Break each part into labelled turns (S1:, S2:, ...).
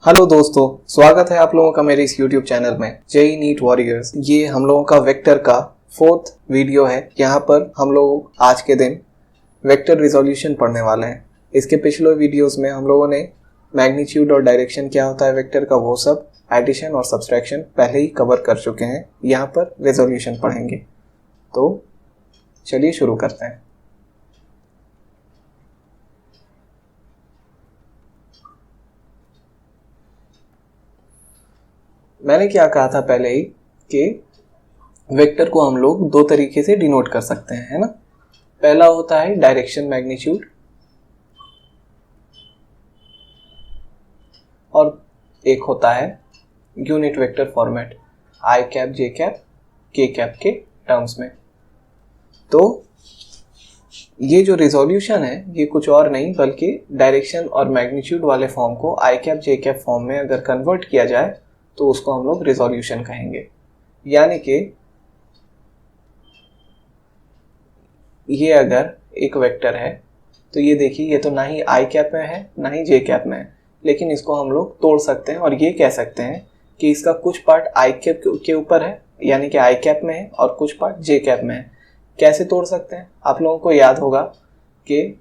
S1: Hello दोस्तों, स्वागत है आप लोगों का मेरे इस YouTube चैनल में जेईई नीट वॉरियर्स। ये हम लोगों का वेक्टर का 4th वीडियो है। यहाँ पर हम लोग आज के दिन वेक्टर रिजोल्यूशन पढ़ने वाले हैं। इसके पिछले वीडियोस में हम लोगों ने मैग्नीट्यूड और डायरेक्शन क्या होता है वेक्टर का वो सब, एडिशन और सब्सट्रैक्शन पहले ही कवर कर चुके हैं। यहाँ पर रिजोल्यूशन पढ़ेंगे, तो चलिए शुरू करते हैं। मैंने क्या कहा था पहले ही कि वेक्टर को हम लोग दो तरीके से डिनोट कर सकते हैं, है ना। पहला होता है डायरेक्शन मैग्नीट्यूड और एक होता है यूनिट वेक्टर फॉर्मेट आई कैप जे कैप के कैप के टर्म्स में। तो ये जो रिजोल्यूशन है ये कुछ और नहीं बल्कि डायरेक्शन और मैग्नीट्यूड वाले फॉर्म को आई कैप जे कैप फॉर्म में अगर कन्वर्ट किया जाए तो उसको हम लोग रिजोल्यूशन कहेंगे। यानी कि ये अगर एक वेक्टर है तो ये देखिए, ये तो ना ही आई कैप में है ना ही जे कैप में है, लेकिन इसको हम लोग तोड़ सकते हैं और ये कह सकते हैं कि इसका कुछ पार्ट आई कैप के ऊपर है यानी कि आई कैप में है और कुछ पार्ट जे कैप में है। कैसे तोड़ सकते हैं? आप लोगों को याद होगा कि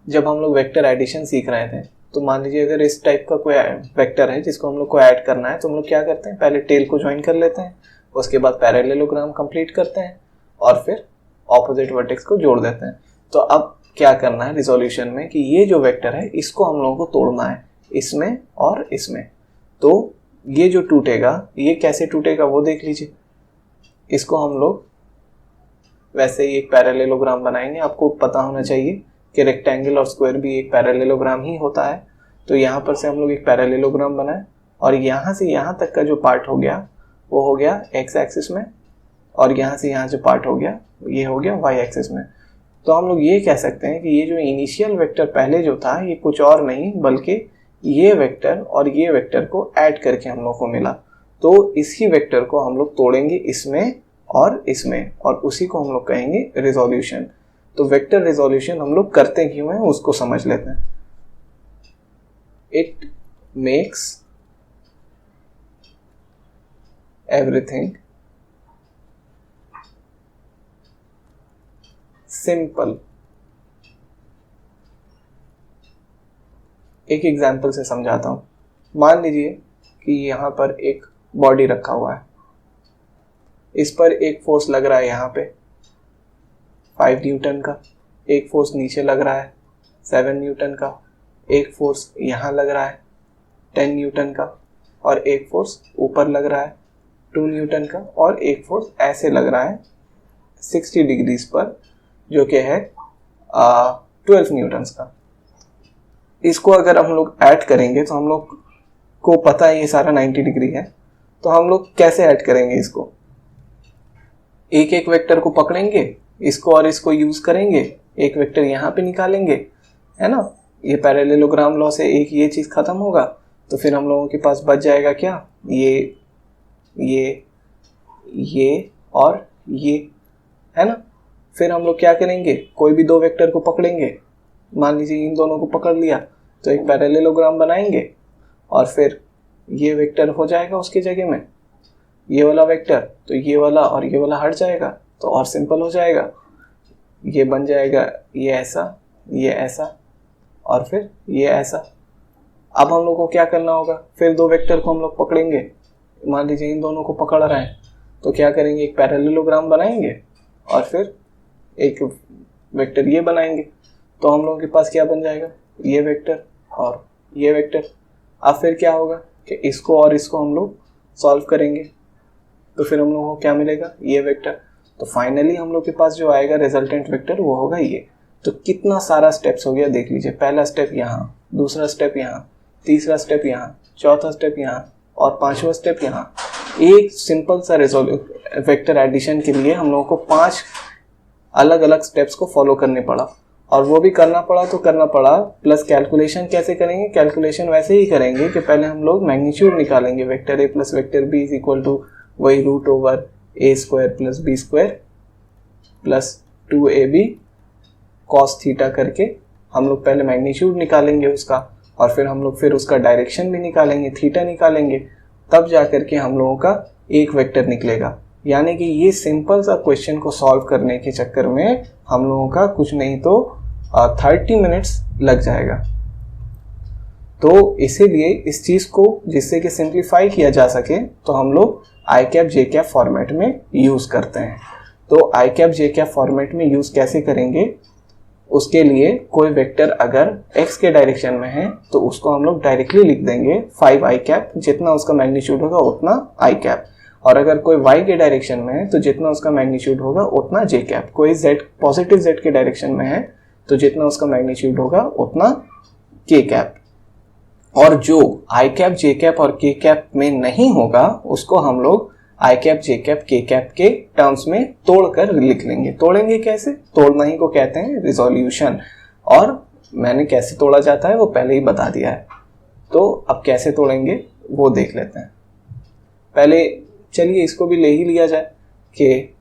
S1: जब हम लोग वेक्टर एडिशन सीख रहे थे तो मान लीजिए अगर इस टाइप का कोई वेक्टर है जिसको हम लोग को ऐड करना है तो हम लोग क्या करते हैं, पहले टेल को ज्वाइन कर लेते हैं, उसके बाद पैरेललोग्राम कंप्लीट करते हैं और फिर ऑपोजिट वर्टेक्स को जोड़ देते हैं। तो अब क्या करना है रिजोल्यूशन में कि ये जो वेक्टर है इसको हम लोगों को तोड़ना है, इसमें और इसमें। तो ये जो टूटेगा ये कैसे टूटेगा वो देख लीजिए। इसको हम लोग वैसे ही एक पैरेललोग्राम बनाएंगे। आपको पता होना चाहिए कि रेक्टेंगल और स्क्वायर भी एक पैरेललोग्राम ही होता है। तो यहाँ पर से हम लोग एक पैरेललोग्राम बनाए और यहाँ से यहाँ तक का जो पार्ट हो गया वो हो गया एक्स एक्सिस में और यहाँ से यहाँ जो पार्ट हो गया ये हो गया वाई एक्सिस में। तो हम लोग ये कह सकते हैं कि ये जो इनिशियल वेक्टर पहले जो था ये कुछ और नहीं बल्कि ये वेक्टर और ये वेक्टर को ऐड करके हम लोग को मिला। तो इसी वेक्टर को हम लोग तोड़ेंगे इसमें और उसी को हम लोग कहेंगे रिजोल्यूशन। तो वेक्टर रिजोल्यूशन हम लोग करते क्यों हैं उसको समझ लेते हैं। It makes everything simple. एक एग्जांपल से समझाता हूं। मान लीजिए कि यहां पर एक बॉडी रखा हुआ है, इस पर एक फोर्स लग रहा है यहाँ पे 5 न्यूटन का, एक फोर्स नीचे लग रहा है 7 न्यूटन का, एक फोर्स यहाँ लग रहा है 10 न्यूटन का और एक फोर्स ऊपर लग रहा है 2 न्यूटन का और एक फोर्स ऐसे लग रहा है 60 डिग्रीज पर जो कि है 12 न्यूटन्स का। इसको अगर हम लोग ऐड करेंगे तो हम लोग को पता है ये सारा 90 डिग्री है। तो हम लोग कैसे ऐड करेंगे इसको? एक एक वेक्टर को पकड़ेंगे, इसको और इसको यूज करेंगे, एक वेक्टर यहाँ पे निकालेंगे, है ना। ये पैरेललोग्राम लॉ से एक ये चीज खत्म होगा। तो फिर हम लोगों के पास बच जाएगा क्या, ये और ये, है ना। फिर हम लोग क्या करेंगे, कोई भी दो वेक्टर को पकड़ेंगे, मान लीजिए इन दोनों को पकड़ लिया तो एक पैरेललोग्राम बनाएंगे और फिर ये वेक्टर हो जाएगा उसकी जगह में ये वाला वेक्टर, तो ये वाला और ये वाला हट जाएगा तो और सिंपल हो जाएगा। ये बन जाएगा ये ऐसा और फिर ये ऐसा। अब हम लोग को क्या करना होगा, फिर दो वेक्टर को हम लोग पकड़ेंगे, मान लीजिए इन दोनों को पकड़ रहे हैं तो क्या करेंगे, एक पैरेललोग्राम बनाएंगे और फिर एक वेक्टर ये बनाएंगे। तो हम लोगों के पास क्या बन जाएगा, ये वेक्टर और ये वेक्टर। अब फिर क्या होगा कि इसको और इसको हम लोग सॉल्व करेंगे तो फिर हम लोगों को क्या मिलेगा, ये वेक्टर। तो फाइनली हम लोग के पास जो आएगा रिजल्टेंट वेक्टर वो होगा ये। तो कितना सारा स्टेप्स हो गया देख लीजिए। पहला स्टेप यहाँ, दूसरा स्टेप यहाँ, तीसरा स्टेप यहाँ, चौथा स्टेप यहाँ और पांचवा स्टेप यहाँ। एक सिंपल सा वेक्टर एडिशन के लिए हम लोगों को 5 अलग अलग स्टेप्स को फॉलो करने पड़ा और वो भी करना पड़ा प्लस कैलकुलेशन कैसे करेंगे, कैलकुलेशन वैसे ही करेंगे कि पहले हम लोग मैग्नीट्यूड निकालेंगे, vector A plus vector B is equal to वही root over A square plus B square plus 2ab cos theta करके हम लोग पहले मैग्नीट्यूड निकालेंगे उसका और फिर हम लोग फिर उसका डायरेक्शन भी निकालेंगे, थीटा निकालेंगे, तब जाकर के हम लोगों का एक वेक्टर निकलेगा। यानी कि ये सिंपल सा क्वेश्चन को सॉल्व करने के चक्कर में हम लोगों का कुछ नहीं तो 30 मिनट्स लग जाएगा। तो इसीलिए इस चीज को जिससे कि सिंप्लीफाई किया जा सके तो हम लोग आई कैप जे कैप फॉर्मेट में यूज करते हैं। तो आई कैप जे कैप फॉर्मेट में यूज कैसे करेंगे, उसके लिए कोई वेक्टर अगर x के डायरेक्शन में है तो उसको हम लोग डायरेक्टली लिख देंगे 5 आई कैप, जितना उसका मैग्नीट्यूड होगा उतना आई कैप। और अगर कोई y के डायरेक्शन में है तो जितना उसका मैग्नीट्यूड होगा उतना j कैप। कोई z पॉजिटिव z के डायरेक्शन में है तो जितना उसका मैग्नीट्यूड होगा उतना k कैप। और जो i कैप j कैप और k कैप में नहीं होगा उसको हम लोग i cap j cap k cap के टर्म्स में तोड़कर लिख लेंगे। तोड़ेंगे कैसे, तोड़ना ही को कहते हैं रिजोल्यूशन। और मैंने कैसे तोड़ा जाता है वो पहले ही बता दिया है, तो अब कैसे तोड़ेंगे वो देख लेते हैं। पहले चलिए इसको भी ले ही लिया जाए कि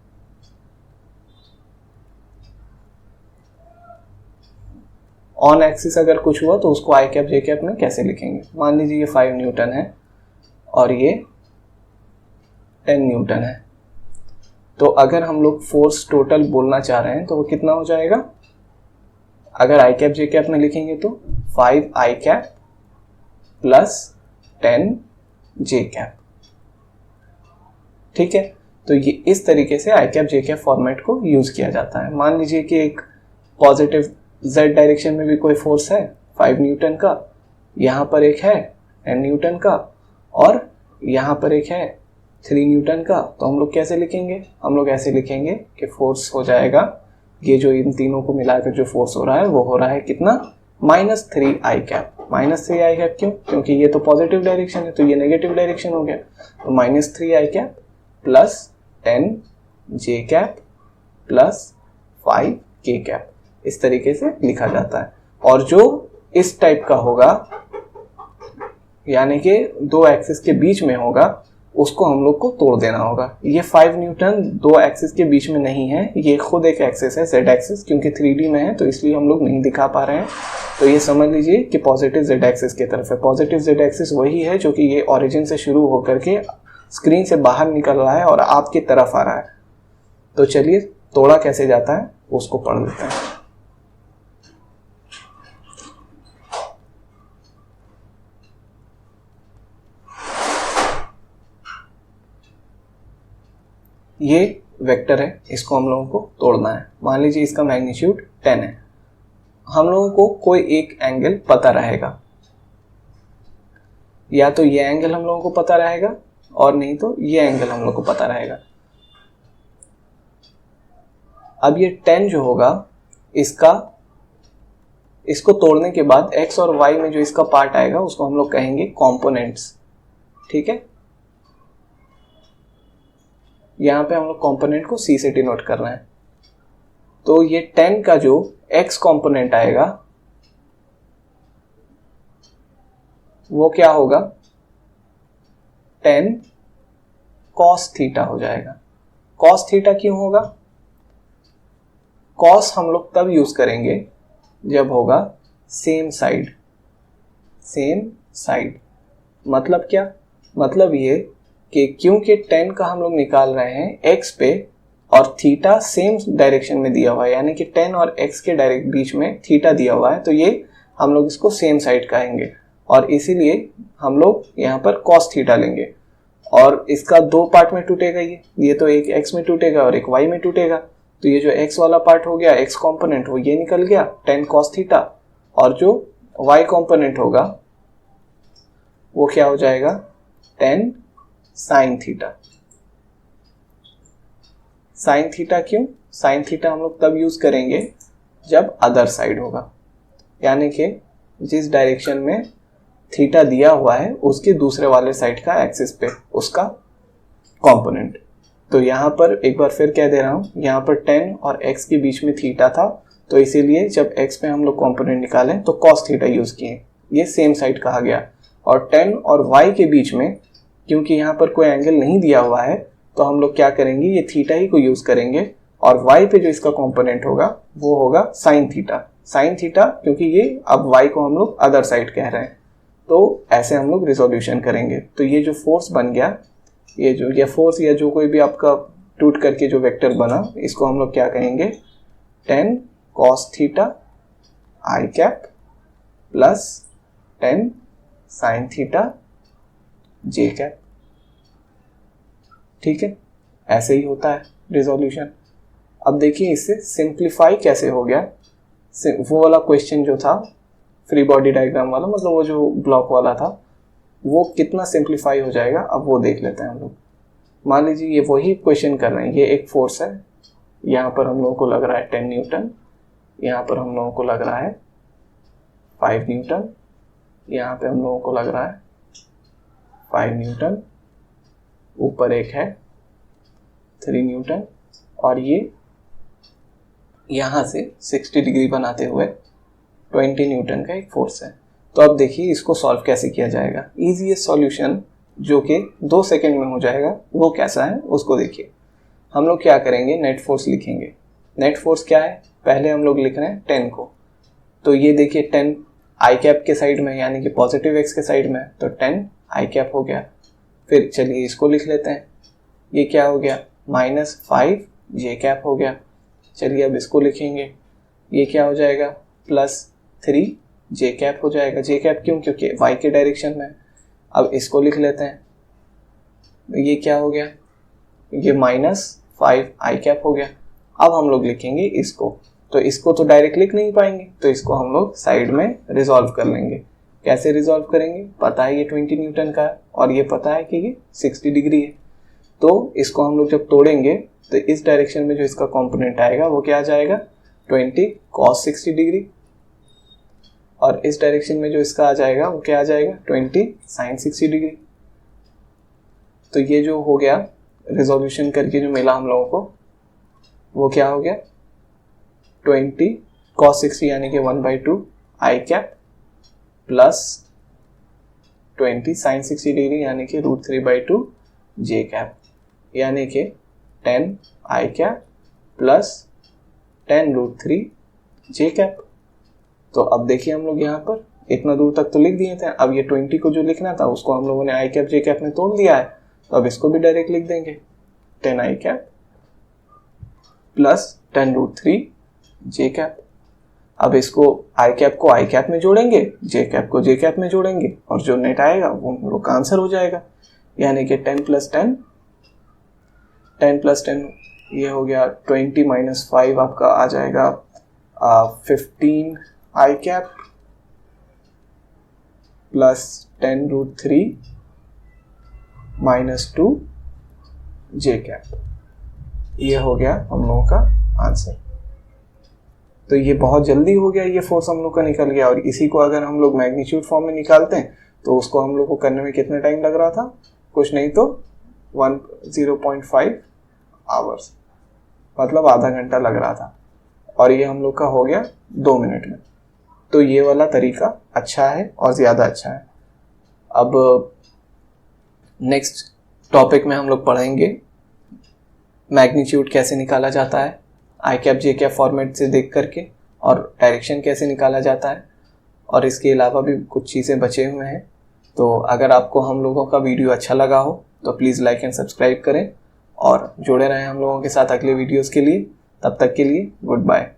S1: ऑन एक्सिस अगर कुछ हुआ तो उसको आई कैप जे कैप में कैसे लिखेंगे। मान लीजिए ये 5 न्यूटन है और ये 10 न्यूटन है, तो अगर हम लोग फोर्स टोटल बोलना चाह रहे हैं तो वो कितना हो जाएगा। अगर आई कैप जे कैप में लिखेंगे तो 5 आई कैप प्लस 10 जे कैप। ठीक है, तो ये इस तरीके से आई कैप जे कैप फॉर्मेट को यूज किया जाता है। मान लीजिए कि एक पॉजिटिव z डायरेक्शन में भी कोई फोर्स है 5 न्यूटन का, यहाँ पर एक है 10 न्यूटन का और यहाँ पर एक है 3 न्यूटन का। तो हम लोग कैसे लिखेंगे, हम लोग ऐसे लिखेंगे कि फोर्स हो जाएगा, ये जो इन तीनों को मिलाकर जो फोर्स हो रहा है वो हो रहा है कितना, -3 आई कैप। -3 आई कैप क्यों, क्योंकि ये तो पॉजिटिव डायरेक्शन है तो ये नेगेटिव डायरेक्शन हो गया। तो -3 आई कैप प्लस 10 जे कैप प्लस 5 के कैप, इस तरीके से लिखा जाता है। और जो इस टाइप का होगा यानी कि दो एक्सिस के बीच में होगा उसको हम लोग को तोड़ देना होगा। ये 5 न्यूटन दो एक्सिस के बीच में नहीं है, ये खुद एक एक्सिस है z एक्सिस, क्योंकि 3D में है तो इसलिए हम लोग नहीं दिखा पा रहे हैं। तो ये समझ लीजिए कि पॉजिटिव z एक्सिस की तरफ है। पॉजिटिव z एक्सिस वही है जो कि ये ओरिजिन से शुरू होकर के स्क्रीन से बाहर निकल रहा है और आपकी तरफ आ रहा है। तो चलिए तोड़ा कैसे जाता है उसको पढ़ लेते हैं। ये वेक्टर है, इसको हम लोगों को तोड़ना है। मान लीजिए इसका मैग्नीट्यूड 10 है। हम लोगों को कोई एक एंगल पता रहेगा, या तो ये एंगल हम लोगों को पता रहेगा और नहीं तो ये एंगल हम लोग को पता रहेगा। अब ये 10 जो होगा इसको तोड़ने के बाद x और y में जो इसका पार्ट आएगा उसको हम लोग कहेंगे कंपोनेंट्स। ठीक है, यहां पे हम लोग कंपोनेंट को c से डिनोट कर रहे हैं। तो ये 10 का जो x कंपोनेंट आएगा वो क्या होगा, 10 cos थीटा हो जाएगा। cos थीटा क्यों होगा, cos हम लोग तब यूज करेंगे जब होगा सेम साइड। सेम साइड मतलब क्या, मतलब ये कि क्योंकि 10 का हम लोग निकाल रहे हैं x पे और थीटा सेम डायरेक्शन में दिया हुआ है, यानी कि 10 और x के डायरेक्ट बीच में थीटा दिया हुआ है, तो ये हम लोग इसको सेम साइड कहेंगे और इसीलिए हम लोग यहाँ पर cos थीटा लेंगे। और इसका दो पार्ट में टूटेगा, ये तो एक x में टूटेगा और एक y में टूटेगा। तो ये जो x वाला पार्ट हो गया x कॉम्पोनेंट वो ये निकल गया 10 cos थीटा, और जो y कॉम्पोनेंट होगा वो क्या हो जाएगा 10 sin थीटा। sin थीटा क्यों, sin थीटा हम लोग तब यूज करेंगे जब अदर साइड होगा, यानी कि जिस डायरेक्शन में थीटा दिया हुआ है उसके दूसरे वाले साइड का एक्सिस पे उसका कंपोनेंट। तो यहाँ पर एक बार फिर कह दे रहा हूँ, यहाँ पर 10 और x के बीच में थीटा था, तो इसीलिए जब x पे हम लोग कंपोनेंट निकालें तो cos थीटा यूज किए, ये सेम साइड कहा गया। और 10 और y के बीच में क्योंकि यहाँ पर कोई एंगल नहीं दिया हुआ है तो हम लोग क्या करेंगे, ये थीटा ही को यूज करेंगे और y पे जो इसका कंपोनेंट होगा वो होगा sin थीटा। साइन थीटा, क्योंकि ये अब y को हम लोग अदर साइड कह रहे हैं, तो ऐसे हम लोग रिजोल्यूशन करेंगे। तो ये जो फोर्स बन गया, ये फोर्स या जो कोई भी आपका टूट करके जो वेक्टर बना, इसको हम लोग क्या कहेंगे, 10 cos थीटा आई कैप प्लस 10 साइन थीटा जे कैप। ठीक है, ऐसे ही होता है रिजोल्यूशन। अब देखिए इससे सिंप्लीफाई कैसे हो गया। वो वाला क्वेश्चन जो था फ्री बॉडी डायग्राम वाला, मतलब वो जो ब्लॉक वाला था, वो कितना सिंप्लीफाई हो जाएगा अब वो देख लेते हैं हम लोग। मान लीजिए ये वही क्वेश्चन कर रहे हैं, ये एक फोर्स है, यहाँ पर हम लोगों को लग रहा है 10 न्यूटन, यहाँ पर हम लोगों को लग रहा है 5 न्यूटन, यहाँ पे हम लोगों को लग रहा है 5 न्यूटन, ऊपर एक है 3 न्यूटन, और ये यहाँ से 60 डिग्री बनाते हुए 20 न्यूटन का एक फोर्स है। तो अब देखिए इसको सॉल्व कैसे किया जाएगा। इजीएस्ट सॉल्यूशन जो कि 2 सेकंड में हो जाएगा, वो कैसा है उसको देखिए। हम लोग क्या करेंगे, नेट फोर्स लिखेंगे। नेट फोर्स क्या है, पहले हम लोग लिख रहे हैं 10 को, तो ये देखिए 10 आई कैप के साइड में, यानी कि पॉजिटिव एक्स के साइड में, तो 10 आई कैप हो गया। फिर चलिए इसको लिख लेते हैं, ये क्या हो गया, -5 जे कैप हो गया। चलिए अब इसको लिखेंगे, ये क्या हो जाएगा, +3 जे कैप हो जाएगा। जे कैप क्यों, क्योंकि y के डायरेक्शन में। अब इसको लिख लेते हैं, ये क्या हो गया, ये -5 आई कैप हो गया। अब हम लोग लिखेंगे इसको, तो इसको तो डायरेक्ट लिख नहीं पाएंगे, तो इसको हम लोग साइड में रिजॉल्व कर लेंगे। कैसे रिजॉल्व करेंगे, पता है ये 20 न्यूटन का है और ये पता है कि ये 60 डिग्री है, तो इसको हम लोग जब तोड़ेंगे तो इस डायरेक्शन में जो इसका कंपोनेंट आएगा वो क्या आ जाएगा, 20 cos 60 डिग्री, और इस डायरेक्शन में जो इसका आ जाएगा वो क्या आ जाएगा, 20 sin 60 डिग्री। तो ये जो हो गया रिजोल्यूशन करके जो मिला हम लोगों को, वो क्या हो गया, 20 cos 60 यानी कि 1/2 आई कैप प्लस 20 sin 60 डिग्री यानी कि √3/2 जे कैप, यानी कि 10 आई कैप प्लस 10 √3 जे कैप। तो अब देखिए हम लोग यहाँ पर इतना दूर तक तो लिख दिए थे, अब ये 20 को जो लिखना था उसको हम लोगों ने आई कैप जे कैप में तोड़ दिया है, तो अब इसको भी डायरेक्ट लिख देंगे, 10 आई कैप प्लस 10 √3 जे कैप। अब इसको आई कैप को आई कैप में जोड़ेंगे, जे कैप को जे कैप में जोड़ेंगे, और जो नेट आएगा वो हम लोग का आंसर हो जाएगा, यानी कि 10 + 10 ये हो गया 20 - 5 आपका आ जाएगा 15 आई कैप प्लस 10 √3 -2 जे कैप। ये हो गया हम लोगों का आंसर। तो ये बहुत जल्दी हो गया, ये फोर्स हम लोग का निकल गया। और इसी को अगर हम लोग मैग्नीट्यूड फॉर्म में निकालते हैं तो उसको हम लोग को करने में कितना टाइम लग रहा था, कुछ नहीं तो 0.5 आवर्स, मतलब आधा घंटा लग रहा था, और ये हम लोग का हो गया 2 मिनट में। तो ये वाला तरीका अच्छा है और ज़्यादा अच्छा है। अब नेक्स्ट टॉपिक में हम लोग पढ़ेंगे मैग्नीट्यूड कैसे निकाला जाता है आई कैप जे कैप फॉर्मेट से देख करके, और डायरेक्शन कैसे निकाला जाता है, और इसके अलावा भी कुछ चीज़ें बचे हुए हैं। तो अगर आपको हम लोगों का वीडियो अच्छा लगा हो तो प्लीज़ लाइक एंड सब्सक्राइब करें और जुड़े रहें हम लोगों के साथ अगले वीडियोस के लिए। तब तक के लिए गुड बाय।